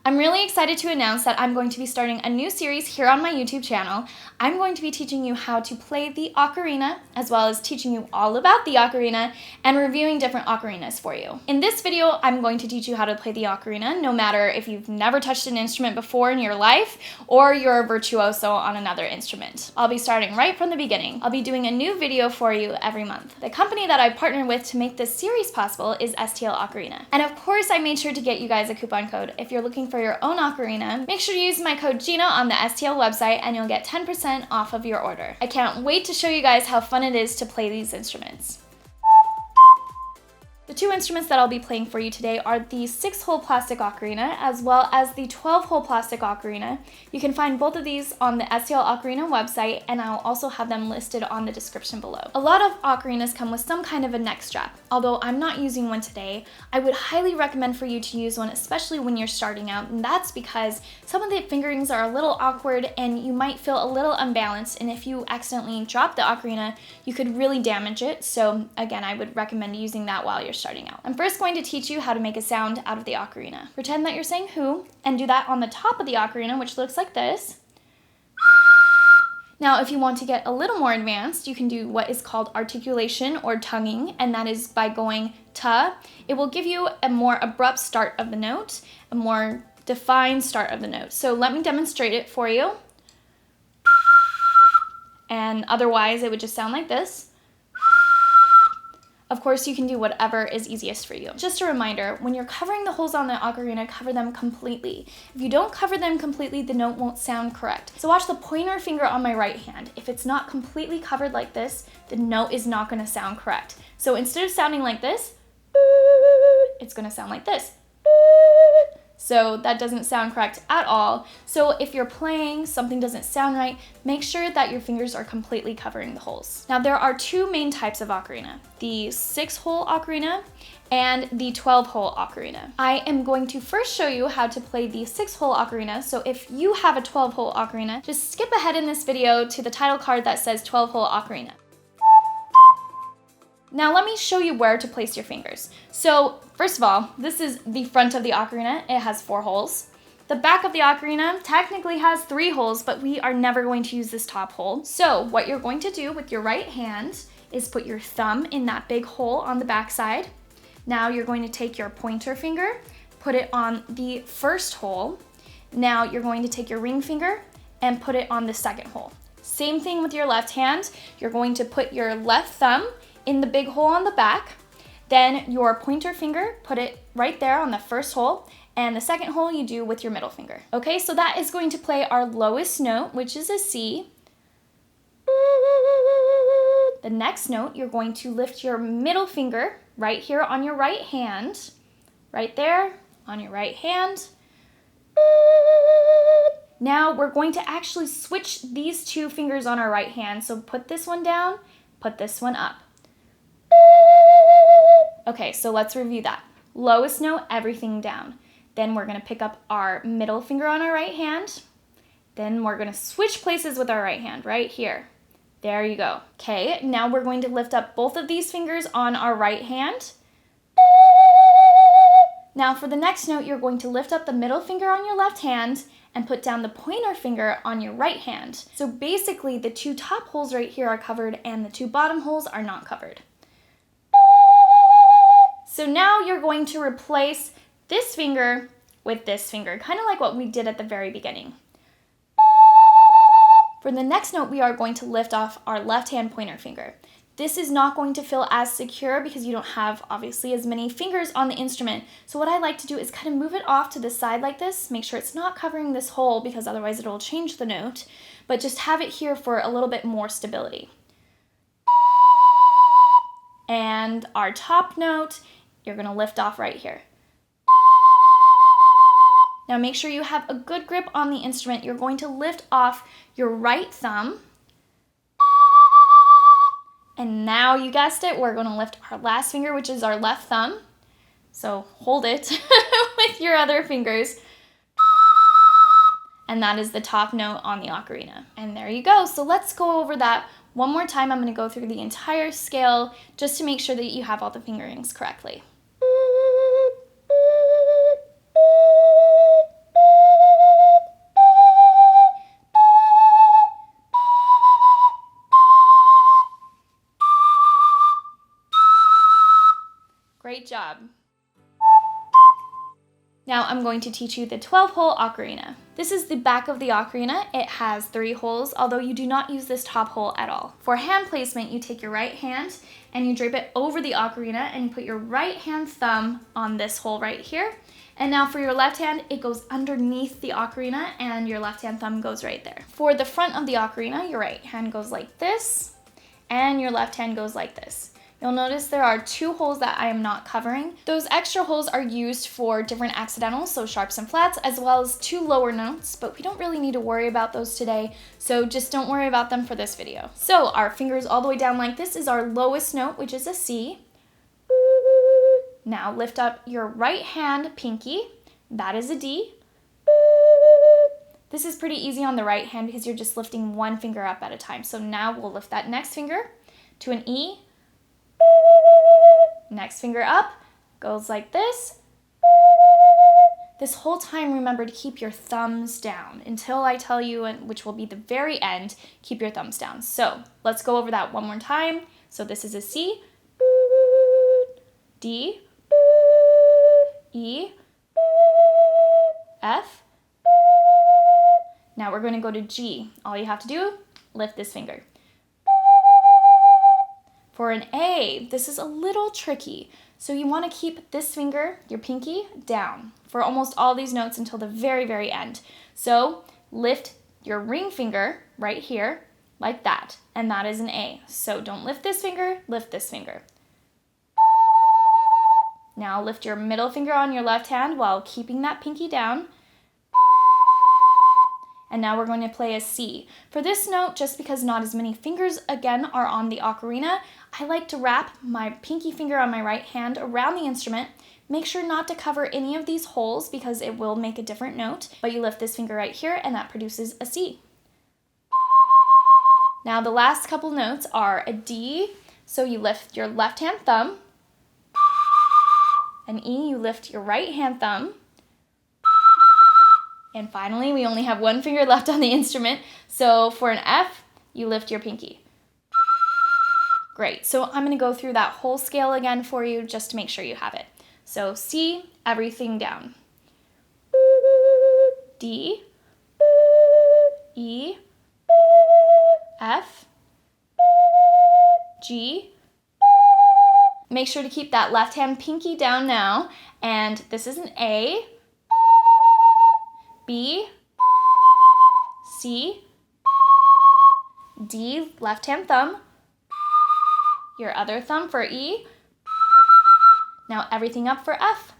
I'm really excited to announce that I'm going to be starting a new series here on my YouTube channel. I'm going to be teaching you how to play the ocarina, as well as teaching you all about the ocarina and reviewing different ocarinas for you. In this video, I'm going to teach you how to play the ocarina, no matter if you've never touched an instrument before in your life or you're a virtuoso on another instrument. I'll be starting right from the beginning. I'll be doing a new video for you every month. The company that I partnered with to make this series possible is STL Ocarina. And of course, I made sure to get you guys a coupon code. If you're looking for your own ocarina, make sure to use my code Gina on the STL website and you'll get 10% off of your order. I can't wait to show you guys how fun it is to play these instruments. The two instruments that I'll be playing for you today are the 6-hole plastic ocarina as well as the 12-hole plastic ocarina. You can find both of these on the STL Ocarina website, and I'll also have them listed on the description below. A lot of ocarinas come with some kind of a neck strap. Although I'm not using one today, I would highly recommend for you to use one, especially when you're starting out, and that's because some of the fingerings are a little awkward and you might feel a little unbalanced, and if you accidentally drop the ocarina, you could really damage it. So again, I would recommend using that while you're starting out. I'm first going to teach you how to make a sound out of the ocarina. Pretend that you're saying who, and do that on the top of the ocarina, which looks like this. Now, if you want to get a little more advanced, you can do what is called articulation or tonguing, and that is by going ta. It will give you a more abrupt start of the note, a more defined start of the note. So let me demonstrate it for you. And otherwise, it would just sound like this. Of course, you can do whatever is easiest for you. Just a reminder, when you're covering the holes on the ocarina, cover them completely. If you don't cover them completely, the note won't sound correct. So watch the pointer finger on my right hand. If it's not completely covered like this, the note is not going to sound correct. So instead of sounding like this, it's going to sound like this. So that doesn't sound correct at all. So if you're playing, something doesn't sound right, make sure that your fingers are completely covering the holes. Now there are two main types of ocarina, the 6-hole ocarina and the 12-hole ocarina. I am going to first show you how to play the 6-hole ocarina. So if you have a 12-hole ocarina, just skip ahead in this video to the title card that says 12-hole ocarina. Now let me show you where to place your fingers. So first of all, this is the front of the ocarina. It has 4 holes. The back of the ocarina technically has 3 holes, but we are never going to use this top hole. So what you're going to do with your right hand is put your thumb in that big hole on the back side. Now you're going to take your pointer finger, put it on the first hole. Now you're going to take your ring finger and put it on the second hole. Same thing with your left hand. You're going to put your left thumb in the big hole on the back, then your pointer finger, put it right there on the first hole, and the second hole you do with your middle finger. Okay, so that is going to play our lowest note, which is a C. The next note, you're going to lift your middle finger right here on your right hand, right there on your right hand. Now we're going to actually switch these 2 fingers on our right hand, so put this one down, put this one up. Okay, so let's review that. Lowest note, everything down. Then we're going to pick up our middle finger on our right hand. Then we're going to switch places with our right hand, right here. There you go. Okay, now we're going to lift up both of these fingers on our right hand. Now for the next note, you're going to lift up the middle finger on your left hand and put down the pointer finger on your right hand. So basically, the 2 top holes right here are covered and the 2 bottom holes are not covered. So now you're going to replace this finger with this finger, kind of like what we did at the very beginning. For the next note, we are going to lift off our left hand pointer finger. This is not going to feel as secure because you don't have, obviously, as many fingers on the instrument. So what I like to do is kind of move it off to the side like this, make sure it's not covering this hole because otherwise it will change the note, but just have it here for a little bit more stability. And our top note, you're going to lift off right here. Now make sure you have a good grip on the instrument. You're going to lift off your right thumb. And now you guessed it, we're going to lift our last finger, which is our left thumb. So hold it with your other fingers. And that is the top note on the ocarina. And there you go. So let's go over that one more time. I'm going to go through the entire scale just to make sure that you have all the fingerings correctly. job. Now I'm going to teach you the 12-hole ocarina. This is the back of the ocarina. It has 3 holes, although you do not use this top hole at all. For hand placement, you take your right hand and you drape it over the ocarina and you put your right hand thumb on this hole right here. And now for your left hand, it goes underneath the ocarina and your left hand thumb goes right there. For the front of the ocarina, your right hand goes like this and your left hand goes like this. You'll notice there are 2 holes that I am not covering. Those extra holes are used for different accidentals, so sharps and flats, as well as 2 lower notes, but we don't really need to worry about those today, so just don't worry about them for this video. So our fingers all the way down like this is our lowest note, which is a C. Now lift up your right hand pinky, that is a D. This is pretty easy on the right hand because you're just lifting one finger up at a time. So now we'll lift that next finger to an E. Next finger up, goes like this. This whole time, remember to keep your thumbs down until I tell you, which will be the very end, keep your thumbs down. So let's go over that one more time. So this is a C, D, E, F. Now we're going to go to G. All you have to do, lift this finger. For an A, this is a little tricky. So you want to keep this finger, your pinky, down for almost all these notes until the very, very end. So lift your ring finger right here like that, and that is an A. So don't lift this finger, lift this finger. Now lift your middle finger on your left hand while keeping that pinky down. And now we're going to play a C. For this note, just because not as many fingers again are on the ocarina, I like to wrap my pinky finger on my right hand around the instrument. Make sure not to cover any of these holes because it will make a different note, but you lift this finger right here and that produces a C. Now the last couple notes are a D, so you lift your left hand thumb. An E, you lift your right hand thumb. And finally, we only have one finger left on the instrument, so for an F, you lift your pinky. Great, so I'm gonna go through that whole scale again for you just to make sure you have it. So C, everything down. D, E, F, G. Make sure to keep that left hand pinky down now, and this is an A, B, C, D, left hand thumb, your other thumb for E, now everything up for F.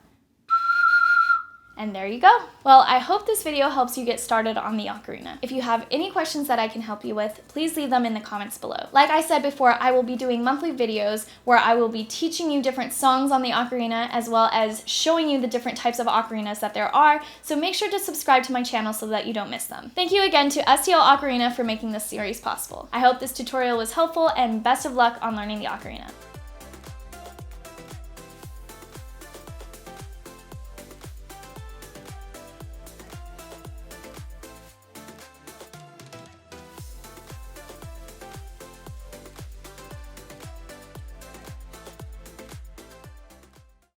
And there you go. Well, I hope this video helps you get started on the ocarina. If you have any questions that I can help you with, please leave them in the comments below. Like I said before, I will be doing monthly videos where I will be teaching you different songs on the ocarina as well as showing you the different types of ocarinas that there are, so make sure to subscribe to my channel so that you don't miss them. Thank you again to STL Ocarina for making this series possible. I hope this tutorial was helpful and best of luck on learning the ocarina.